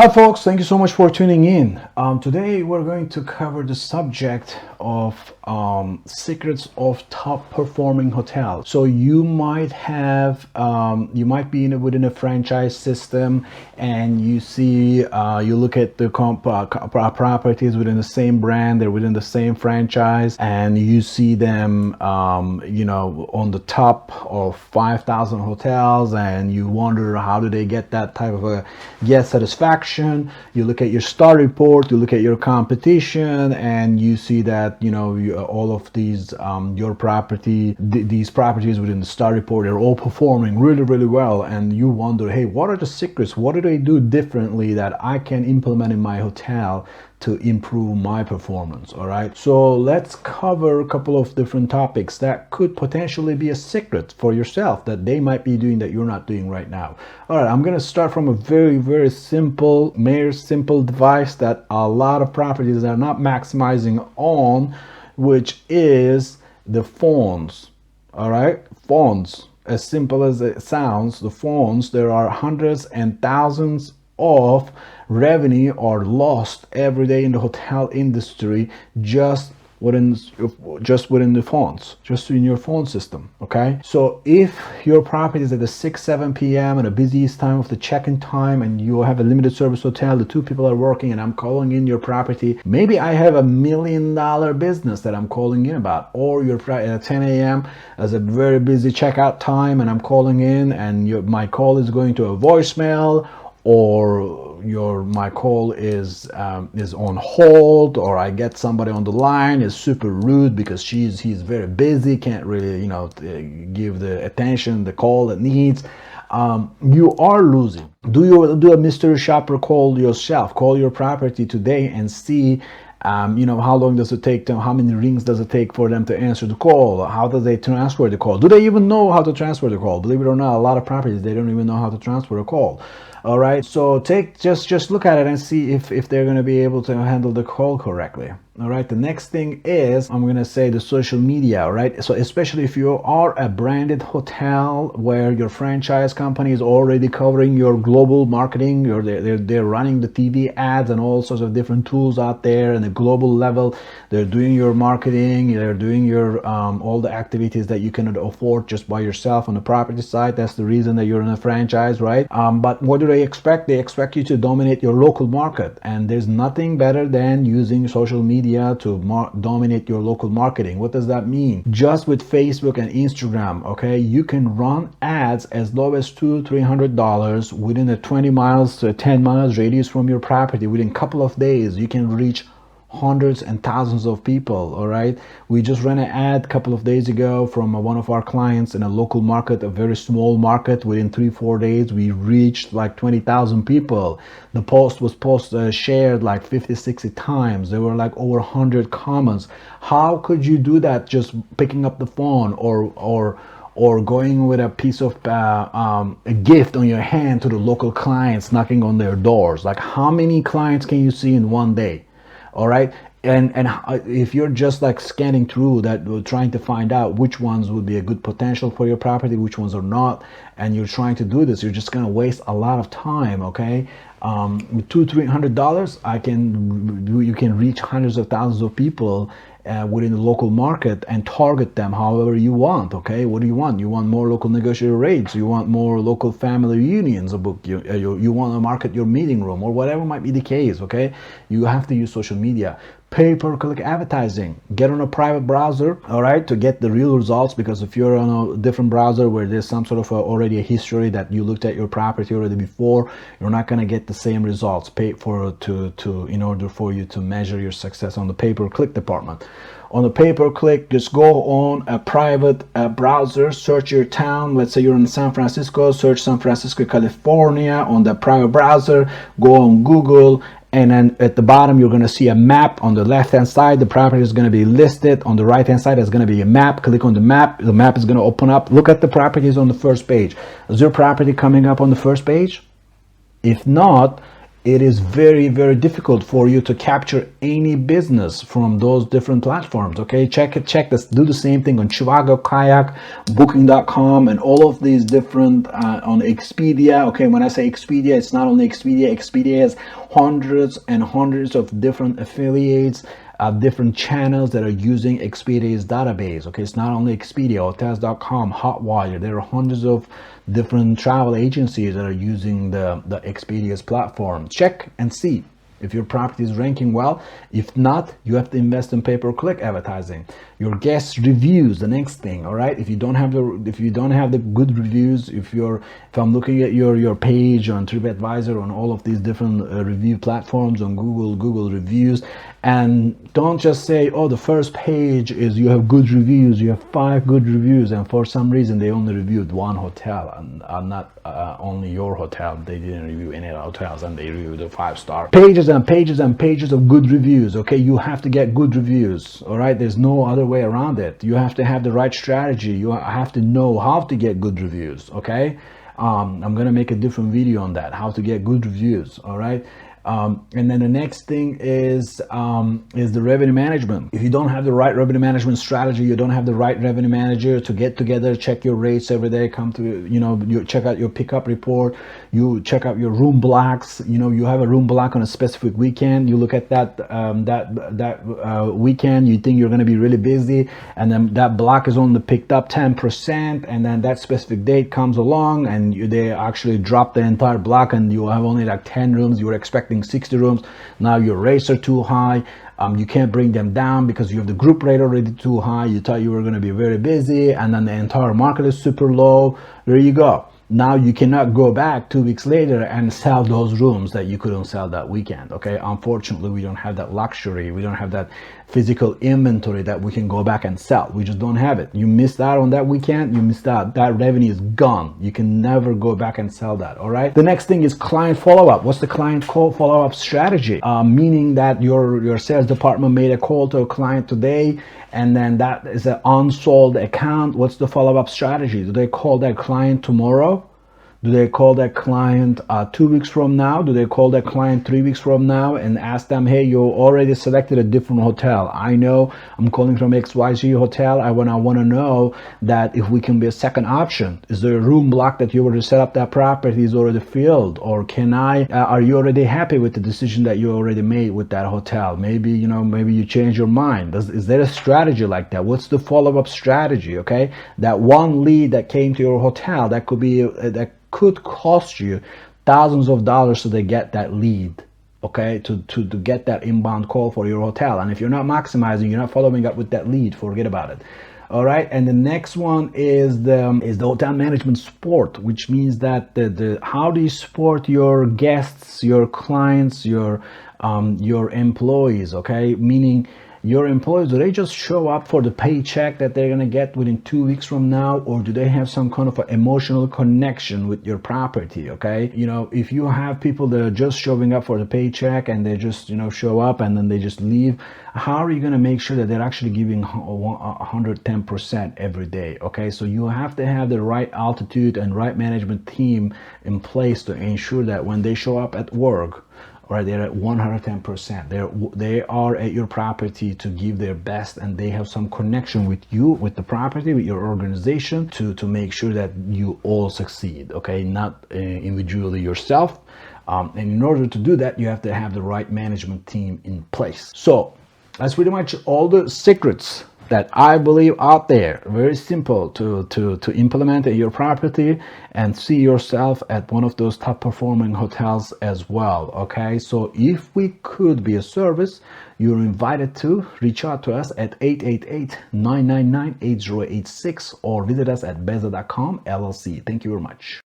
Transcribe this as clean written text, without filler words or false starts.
Hi folks, thank you so much for tuning in. Today we're going to cover the subject of secrets of top performing hotels. So you might have, you might be within a franchise system, and you see, you look at the properties within the same brand, they're within the same franchise, and you see them, on the top of 5,000 hotels, and you wonder how do they get that type of a guest satisfaction. You look at your star report, you look at your competition, and you see that all of these your property, these properties within the star report, they're all performing really well, and you wonder, hey, what are the secrets? What do they do differently that I can implement in my hotel to improve my performance? All right, so let's cover a couple of different topics that could potentially be a secret for yourself that they might be doing that you're not doing right now. All right, I'm going to start from a very simple device that a lot of properties are not maximizing on, which is the phones. All right, phones, as simple as it sounds, the phones, there are hundreds and thousands of revenue are lost every day in the hotel industry just within the phones, just in your phone system. Okay, so if your property is at the 6-7 p.m. and the busiest time of the check-in time, and you have a limited service hotel, the two people are working, and I'm calling in your property, maybe I have $1 million business that I'm calling in about, or you're at 10 a.m. as a very busy checkout time, and I'm calling in, and my call is going to a voicemail, or my call is on hold, or I get somebody on the line is super rude because he's very busy, can't really give the attention the call it needs. You are losing. Do a mystery shopper call yourself. Call your property today and see how long does it take them, how many rings does it take for them to answer the call? How do they transfer the call? Do they even know how to transfer the call? Believe it or not, a lot of properties, they don't even know how to transfer a call. All right, so just look at it and see if they're going to be able to handle the call correctly. All right, the next thing is, I'm going to say, the social media. All right, so especially if you are a branded hotel where your franchise company is already covering your global marketing, they're running the TV ads and all sorts of different tools out there, and the global level, they're doing your marketing, they're doing your all the activities that you cannot afford just by yourself on the property side. That's the reason that you're in a franchise, right? But what do they expect? They expect you to dominate your local market, and there's nothing better than using social media to dominate your local marketing. What does that mean? Just with Facebook and Instagram, okay, you can run ads as low as $200-300 within a 20 miles to a 10 miles radius from your property. Within a couple of days, you can reach hundreds and thousands of people. All right, we just ran an ad a couple of days ago from one of our clients in a local market, a very small market. Within 3-4 days, we reached like 20,000 people. The post was shared like 50-60 times. There were like over 100 comments. How could you do that just picking up the phone or going with a piece of a gift on your hand to the local clients, knocking on their doors? Like, how many clients can you see in one day? All right, and if you're just like scanning through that, trying to find out which ones would be a good potential for your property, which ones are not, and you're trying to do this, you're just going to waste a lot of time. Okay, with $200-300, you can reach hundreds of thousands of people within the local market and target them however you want. Okay, what do you want? You want more local negotiated rates, you want more local family reunions, you want to market your meeting room, or whatever might be the case. Okay, you have to use social media. Pay-per-click advertising. Get on a private browser, all right, to get the real results, because if you're on a different browser where there's some sort of already a history that you looked at your property already before, you're not going to get the same results. In order for you to measure your success on the pay-per-click department. On the pay-per-click, just go on a private browser, search your town. Let's say you're in San Francisco, search San Francisco, California on the private browser. Go on Google, and then at the bottom you're going to see a map. On the left hand side, the property is going to be listed. On the right hand side, there's going to be a map. Click on the map is going to open up. Look at the properties on the first page. Is your property coming up on the first page? If not, it is very, very difficult for you to capture any business from those different platforms. Okay, check this, do the same thing on Trivago, Kayak, Booking.com, and all of these different on Expedia. Okay, when I say Expedia, it's not only Expedia. Expedia has hundreds and hundreds of different affiliates, different channels that are using Expedia's database. Okay, it's not only Expedia, Hotels.com, Hotwire. There are hundreds of different travel agencies that are using the Expedia's platform. Check and see if your property is ranking well. If not, you have to invest in pay-per-click advertising. Your guest reviews, the next thing. All right, if you don't have the good reviews, if I'm looking at your page on TripAdvisor, on all of these different review platforms, on Google reviews, and don't just say, oh, the first page is you have good reviews, you have 5 good reviews, and for some reason they only reviewed one hotel, and not only your hotel. They didn't review any other hotels, and they reviewed the 5-star. Pages and pages and pages of good reviews. Okay, you have to get good reviews. All right, there's no other way around it. You have to have the right strategy. You have to know how to get good reviews. Okay, I'm gonna make a different video on that, how to get good reviews. All right. And then the next thing is the revenue management. If you don't have the right revenue management strategy, you don't have the right revenue manager to get together, check your rates every day, come to, you check out your pickup report, you check out your room blocks. You have a room block on a specific weekend, you look at that weekend, you think you're going to be really busy, and then that block is only picked up 10%, and then that specific date comes along and they actually drop the entire block, and you have only like 10 rooms. You were expecting 60 rooms. Now your rates are too high. You can't bring them down because you have the group rate already too high. You thought you were going to be very busy, and then the entire market is super low. There you go. Now you cannot go back 2 weeks later and sell those rooms that you couldn't sell that weekend. Okay, unfortunately, we don't have that luxury. We don't have that physical inventory that we can go back and sell. We just don't have it. You missed out on that weekend, you missed out. That revenue is gone. You can never go back and sell that. All right, the next thing is client follow-up. What's the client call follow-up strategy? Meaning that your sales department made a call to a client today, and then that is an unsold account. What's the follow-up strategy? Do they call that client tomorrow? Do they call that client 2 weeks from now? Do they call that client 3 weeks from now and ask them, hey, you already selected a different hotel. I know I'm calling from XYZ hotel. I want to know that if we can be a second option. Is there a room block that you already set up that property is already filled? Or are you already happy with the decision that you already made with that hotel? Maybe, maybe you change your mind. Is there a strategy like that? What's the follow-up strategy? Okay, that one lead that came to your hotel, that could cost you thousands of dollars to get that lead, okay, to get that inbound call for your hotel. And if you're not maximizing, you're not following up with that lead, forget about it. All right, and the next one is the hotel management support, which means that how do you support your guests, your clients, your employees? Okay, meaning your employees, do they just show up for the paycheck that they're going to get within 2 weeks from now, or do they have some kind of an emotional connection with your property? Okay, if you have people that are just showing up for the paycheck and they just show up and then they just leave, how are you going to make sure that they're actually giving 110% every day? Okay, so you have to have the right altitude and right management team in place to ensure that when they show up at work, right, they're at 110%. They are at your property to give their best, and they have some connection with you, with the property, with your organization, to make sure that you all succeed. Okay, not individually yourself. And in order to do that, you have to have the right management team in place. So that's pretty much all the secrets that I believe out there. Very simple to implement at your property and see yourself at one of those top performing hotels as well. Okay, so if we could be a service, you're invited to reach out to us at 888-999-8086 or visit us at Bezla.com LLC. Thank you very much.